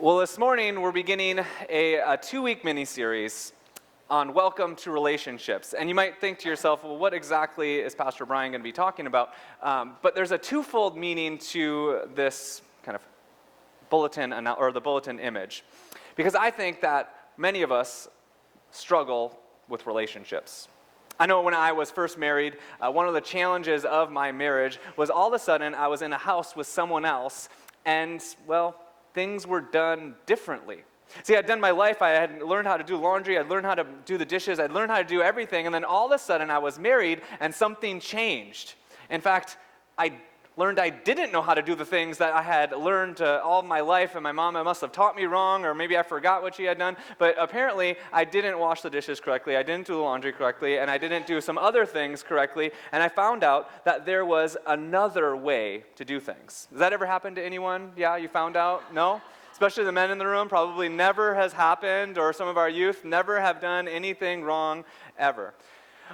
Well, this morning we're beginning a two-week mini-series on welcome to relationships. And you might think to yourself, well, what exactly is Pastor Brian going to be talking about? But there's a twofold meaning to this kind of bulletin, or the bulletin image. Because I think that many of us struggle with relationships. I know when I was first married, one of the challenges of my marriage was all of a sudden I was in a house with someone else, and, well, things were done differently. See, I'd done my life, I had learned how to do laundry, I'd learned how to do the dishes, I'd learned how to do everything, and then all of a sudden I was married and something changed. In fact, I learned I didn't know how to do the things that I had learned all of my life, and my mom must have taught me wrong, or maybe I forgot what she had done, but apparently I didn't wash the dishes correctly, I didn't do the laundry correctly, and I didn't do some other things correctly, and I found out that there was another way to do things. Does that ever happen to anyone? Yeah, you found out? No? Especially the men in the room, probably never has happened, or some of our youth never have done anything wrong ever.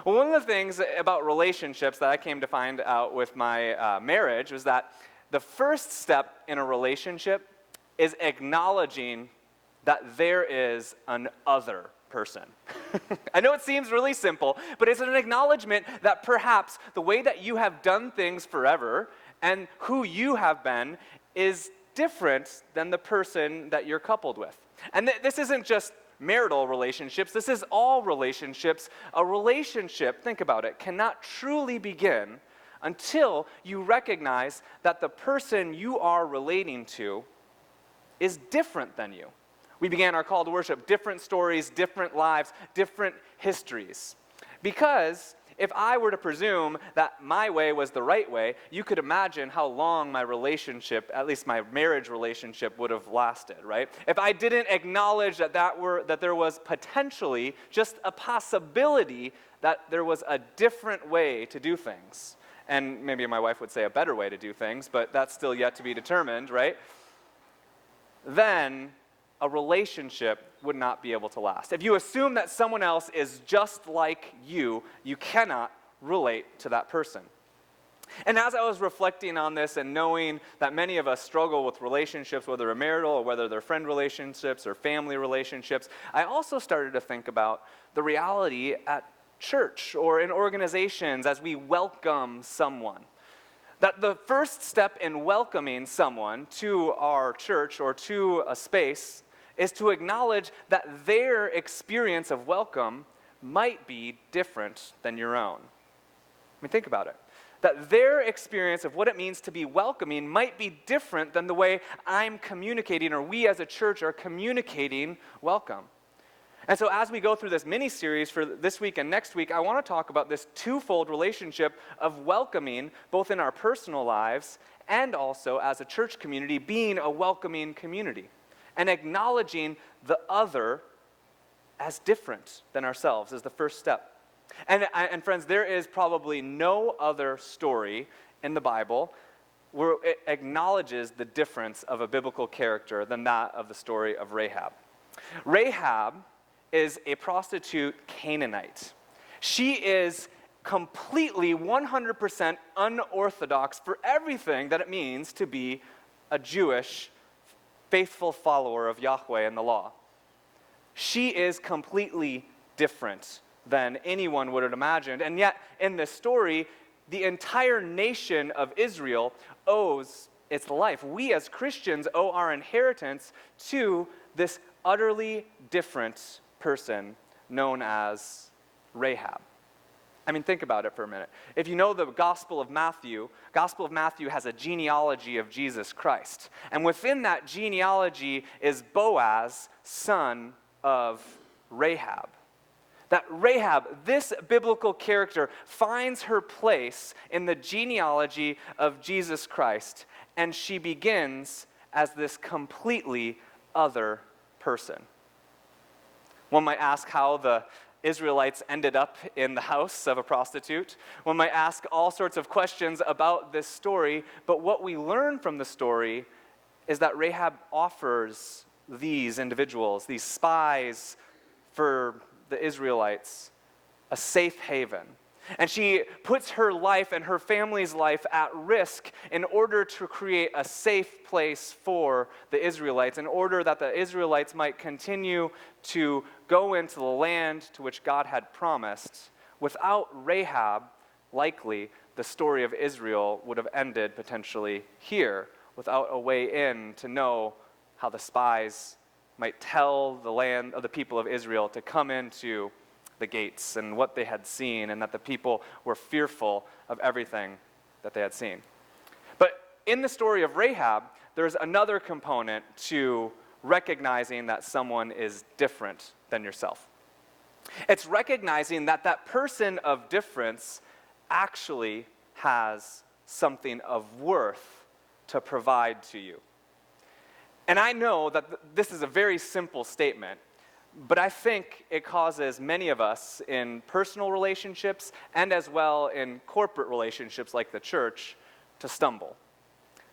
Well, one of the things about relationships that I came to find out with my marriage was that the first step in a relationship is acknowledging that there is an other person. I know it seems really simple, but it's an acknowledgement that perhaps the way that you have done things forever and who you have been is different than the person that you're coupled with. And this isn't just marital relationships, this is all relationships. A relationship, think about it, cannot truly begin until you recognize that the person you are relating to is different than you. We began our call to worship, different stories, different lives, different histories. Because if I were to presume that my way was the right way, you could imagine how long my relationship, at least my marriage relationship, would have lasted, right? If I didn't acknowledge that there was potentially just a possibility that there was a different way to do things. And maybe my wife would say a better way to do things, but that's still yet to be determined, right? Then a relationship would not be able to last. If you assume that someone else is just like you cannot relate to that person. And as I was reflecting on this and knowing that many of us struggle with relationships, whether they're marital or whether they're friend relationships or family relationships, I also started to think about the reality at church or in organizations as we welcome someone. That the first step in welcoming someone to our church or to a space is to acknowledge that their experience of welcome might be different than your own. I mean, think about it. That their experience of what it means to be welcoming might be different than the way I'm communicating or we as a church are communicating welcome. And so as we go through this mini-series for this week and next week, I want to talk about this twofold relationship of welcoming, both in our personal lives and also as a church community, being a welcoming community. And acknowledging the other as different than ourselves is the first step. And friends, there is probably no other story in the Bible where it acknowledges the difference of a biblical character than that of the story of Rahab. Rahab is a prostitute Canaanite. She is completely 100% unorthodox for everything that it means to be a Jewish faithful follower of Yahweh and the law. She is completely different than anyone would have imagined. And yet, in this story, the entire nation of Israel owes its life. We as Christians owe our inheritance to this utterly different person known as Rahab. I mean, think about it for a minute. If you know the Gospel of Matthew has a genealogy of Jesus Christ. And within that genealogy is Boaz, son of Rahab. That Rahab, this biblical character, finds her place in the genealogy of Jesus Christ. And she begins as this completely other person. One might ask how the Israelites ended up in the house of a prostitute. One might ask all sorts of questions about this story, but what we learn from the story is that Rahab offers these individuals, these spies for the Israelites, a safe haven. And she puts her life and her family's life at risk in order to create a safe place for the Israelites, in order that the Israelites might continue to go into the land to which God had promised. Without Rahab, likely the story of Israel would have ended potentially here, without a way in to know how the spies might tell the land of the people of Israel to come into the gates and what they had seen, and that the people were fearful of everything that they had seen. But in the story of Rahab, there's another component to recognizing that someone is different than yourself. It's recognizing that that person of difference actually has something of worth to provide to you. And I know that this is a very simple statement, but I think it causes many of us in personal relationships and as well in corporate relationships like the church to stumble.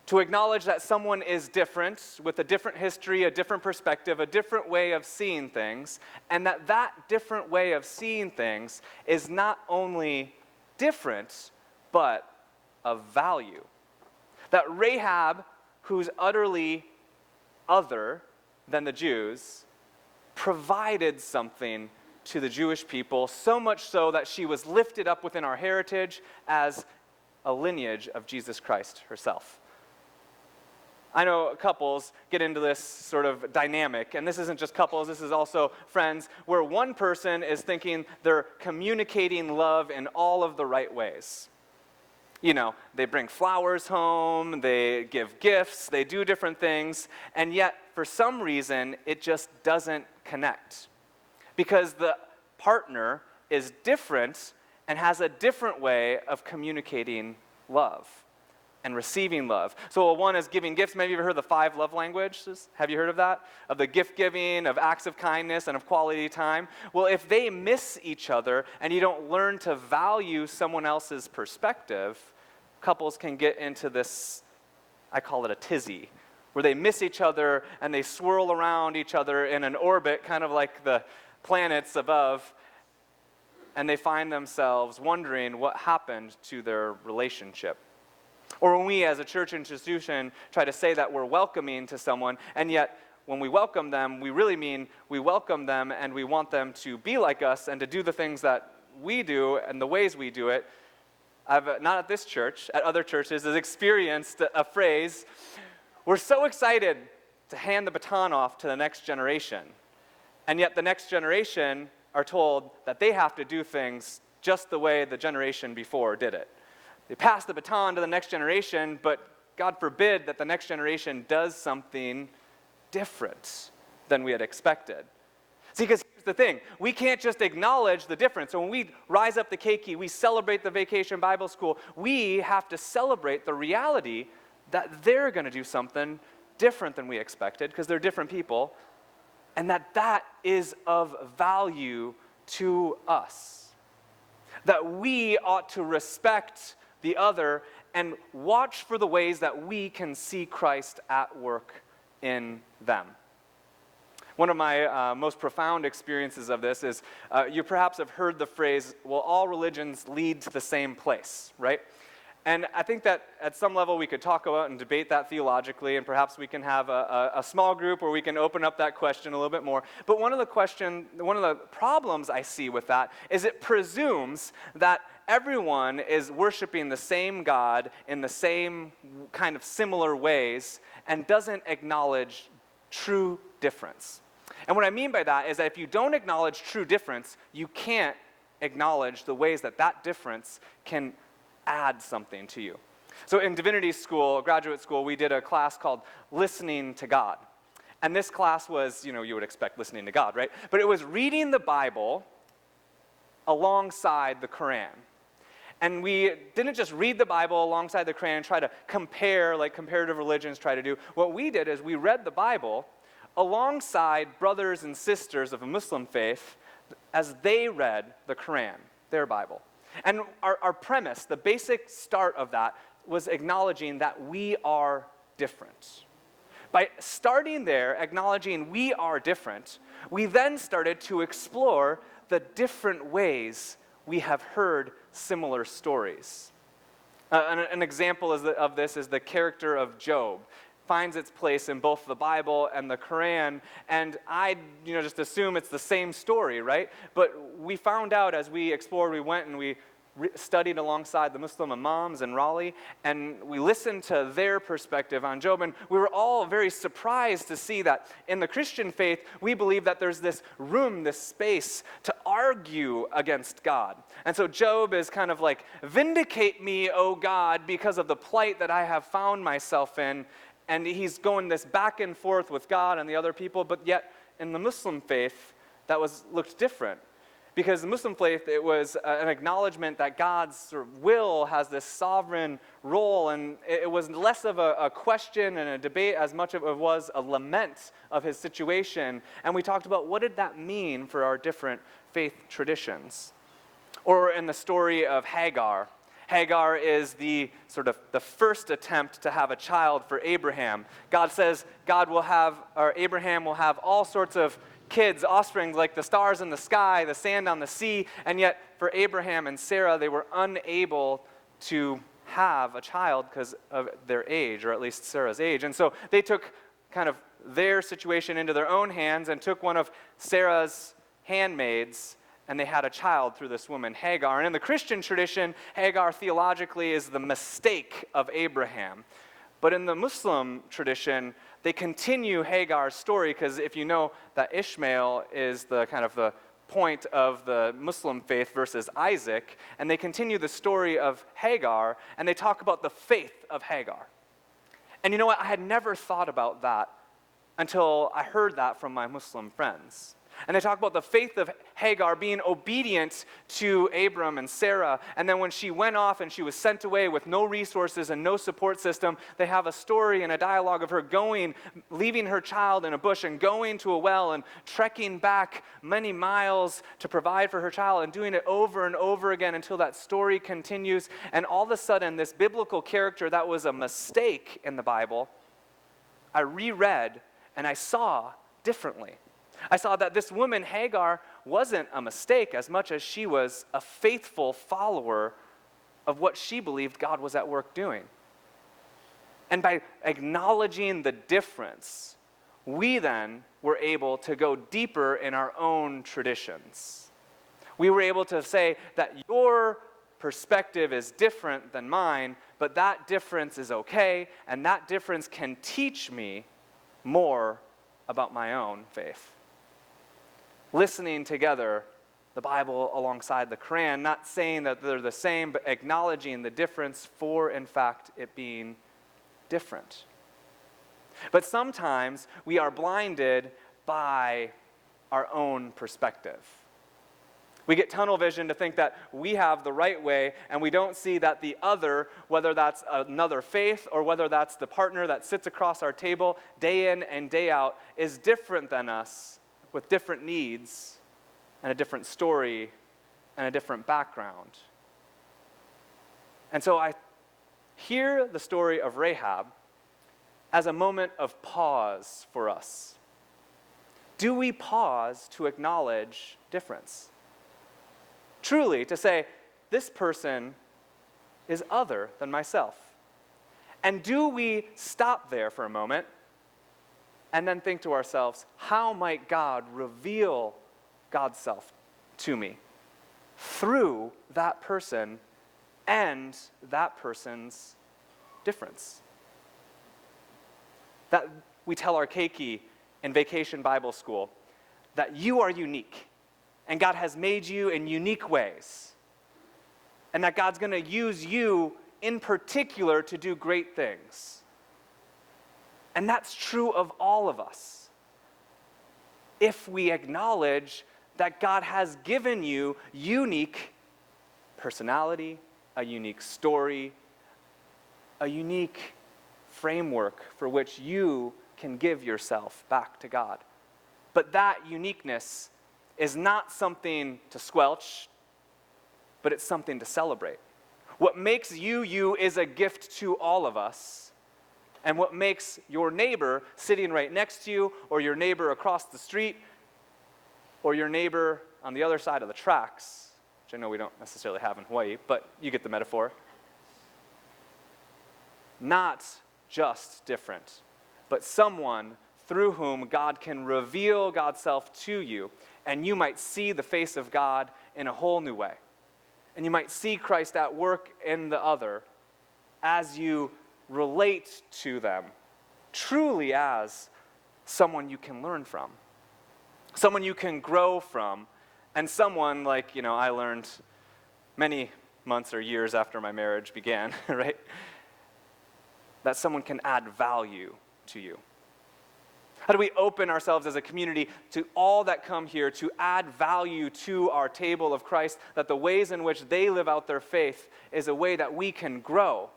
To acknowledge that someone is different, with a different history, a different perspective, a different way of seeing things, and that that different way of seeing things is not only different, but of value. That Rahab, who's utterly other than the Jews, provided something to the Jewish people, so much so that she was lifted up within our heritage as a lineage of Jesus Christ herself. I know couples get into this sort of dynamic, and this isn't just couples, this is also friends, where one person is thinking they're communicating love in all of the right ways. You know, they bring flowers home, they give gifts, they do different things, and yet, for some reason, it just doesn't connect. Because the partner is different and has a different way of communicating love and receiving love. So one is giving gifts. Maybe you've heard the 5 love languages. Have you heard of that? Of the gift giving, of acts of kindness, and of quality time. Well, if they miss each other and you don't learn to value someone else's perspective, couples can get into this, I call it a tizzy, where they miss each other and they swirl around each other in an orbit, kind of like the planets above, and they find themselves wondering what happened to their relationship. Or when we as a church institution try to say that we're welcoming to someone, and yet when we welcome them, we really mean we welcome them and we want them to be like us and to do the things that we do and the ways we do it. I've, not at this church, at other churches, has experienced a phrase, we're so excited to hand the baton off to the next generation, and yet the next generation are told that they have to do things just the way the generation before did it. They pass the baton to the next generation, but God forbid that the next generation does something different than we had expected. See, because here's the thing, we can't just acknowledge the difference. So when we rise up the keiki, we celebrate the Vacation Bible School, we have to celebrate the reality that they're going to do something different than we expected, because they're different people, and that is of value to us. That we ought to respect the other and watch for the ways that we can see Christ at work in them. One of my most profound experiences of this is you perhaps have heard the phrase, well, all religions lead to the same place, right? And I think that at some level we could talk about and debate that theologically, and perhaps we can have a small group where we can open up that question a little bit more. But one of the problems I see with that is it presumes that everyone is worshiping the same God in the same kind of similar ways and doesn't acknowledge true difference. And what I mean by that is that if you don't acknowledge true difference, you can't acknowledge the ways that that difference can add something to you. So in divinity school, graduate school, we did a class called Listening to God. And this class was, you would expect listening to God, right? But it was reading the Bible alongside the Quran. And we didn't just read the Bible alongside the Quran and try to compare, like comparative religions try to do. What we did is we read the Bible alongside brothers and sisters of a Muslim faith as they read the Quran, their Bible. And our premise, the basic start of that, was acknowledging that we are different. By starting there, acknowledging we are different, we then started to explore the different ways we have heard similar stories. An example of this is the character of Job. Finds its place in both the Bible and the Quran, and I just assume it's the same story, right? But we found out as we explored, we went and we studied alongside the Muslim imams in Raleigh, and we listened to their perspective on Job, and we were all very surprised to see that in the Christian faith, we believe that there's this room, this space to argue against God. And so Job is kind of like, vindicate me, O God, because of the plight that I have found myself in. And he's going this back and forth with God and the other people, but yet in the Muslim faith, that looked different. Because the Muslim faith, it was an acknowledgement that God's sort of will has this sovereign role, and it was less of a question and a debate as much as it was a lament of his situation. And we talked about what did that mean for our different faith traditions. Or in the story of Hagar. Hagar is the first attempt to have a child for Abraham. God says Abraham will have all sorts of kids, offspring, like the stars in the sky, the sand on the sea, and yet for Abraham and Sarah, they were unable to have a child because of their age, or at least Sarah's age. And so they took kind of their situation into their own hands and took one of Sarah's handmaids, and they had a child through this woman, Hagar. And in the Christian tradition, Hagar theologically is the mistake of Abraham. But in the Muslim tradition, they continue Hagar's story, because if you know that Ishmael is the kind of the point of the Muslim faith versus Isaac, and they continue the story of Hagar, and they talk about the faith of Hagar. And you know what? I had never thought about that until I heard that from my Muslim friends. And they talk about the faith of Hagar being obedient to Abram and Sarah. And then when she went off and she was sent away with no resources and no support system, they have a story and a dialogue of her leaving her child in a bush and going to a well and trekking back many miles to provide for her child and doing it over and over again until that story continues. And all of a sudden, this biblical character that was a mistake in the Bible, I reread and I saw differently. I saw that this woman, Hagar, wasn't a mistake as much as she was a faithful follower of what she believed God was at work doing. And by acknowledging the difference, we then were able to go deeper in our own traditions. We were able to say that your perspective is different than mine, but that difference is okay, and that difference can teach me more about my own faith. Listening together, the Bible alongside the Quran, not saying that they're the same, but acknowledging the difference for, in fact, it being different. But sometimes we are blinded by our own perspective. We get tunnel vision to think that we have the right way, and we don't see that the other, whether that's another faith or whether that's the partner that sits across our table day in and day out, is different than us, with different needs and a different story and a different background. And so I hear the story of Rahab as a moment of pause for us. Do we pause to acknowledge difference? Truly, to say, this person is other than myself. And do we stop there for a moment and then think to ourselves, how might God reveal God's self to me through that person and that person's difference? That we tell our keiki in Vacation Bible School that you are unique and God has made you in unique ways and that God's going to use you in particular to do great things. And that's true of all of us. If we acknowledge that God has given you unique personality, a unique story, a unique framework for which you can give yourself back to God. But that uniqueness is not something to squelch, but it's something to celebrate. What makes you, you is a gift to all of us. And what makes your neighbor sitting right next to you, or your neighbor across the street, or your neighbor on the other side of the tracks, I know we don't necessarily have in Hawaii, but you get the metaphor. Not just different, but someone through whom God can reveal God's self to you, and you might see the face of God in a whole new way. And you might see Christ at work in the other as you relate to them, truly as someone you can learn from, someone you can grow from, and someone like, I learned many months or years after my marriage began, right? That someone can add value to you. How do we open ourselves as a community to all that come here to add value to our table of Christ, that the ways in which they live out their faith is a way that we can grow?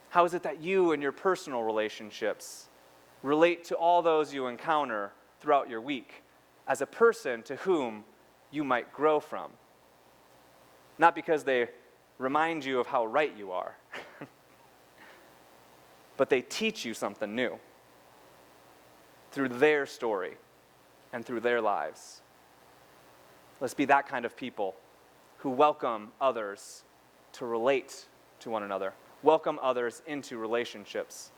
How is it that you in your personal relationships relate to all those you encounter throughout your week as a person to whom you might grow from? Not because they remind you of how right you are, but they teach you something new through their story and through their lives. Let's be that kind of people who welcome others to relate to one another, welcome others into relationships,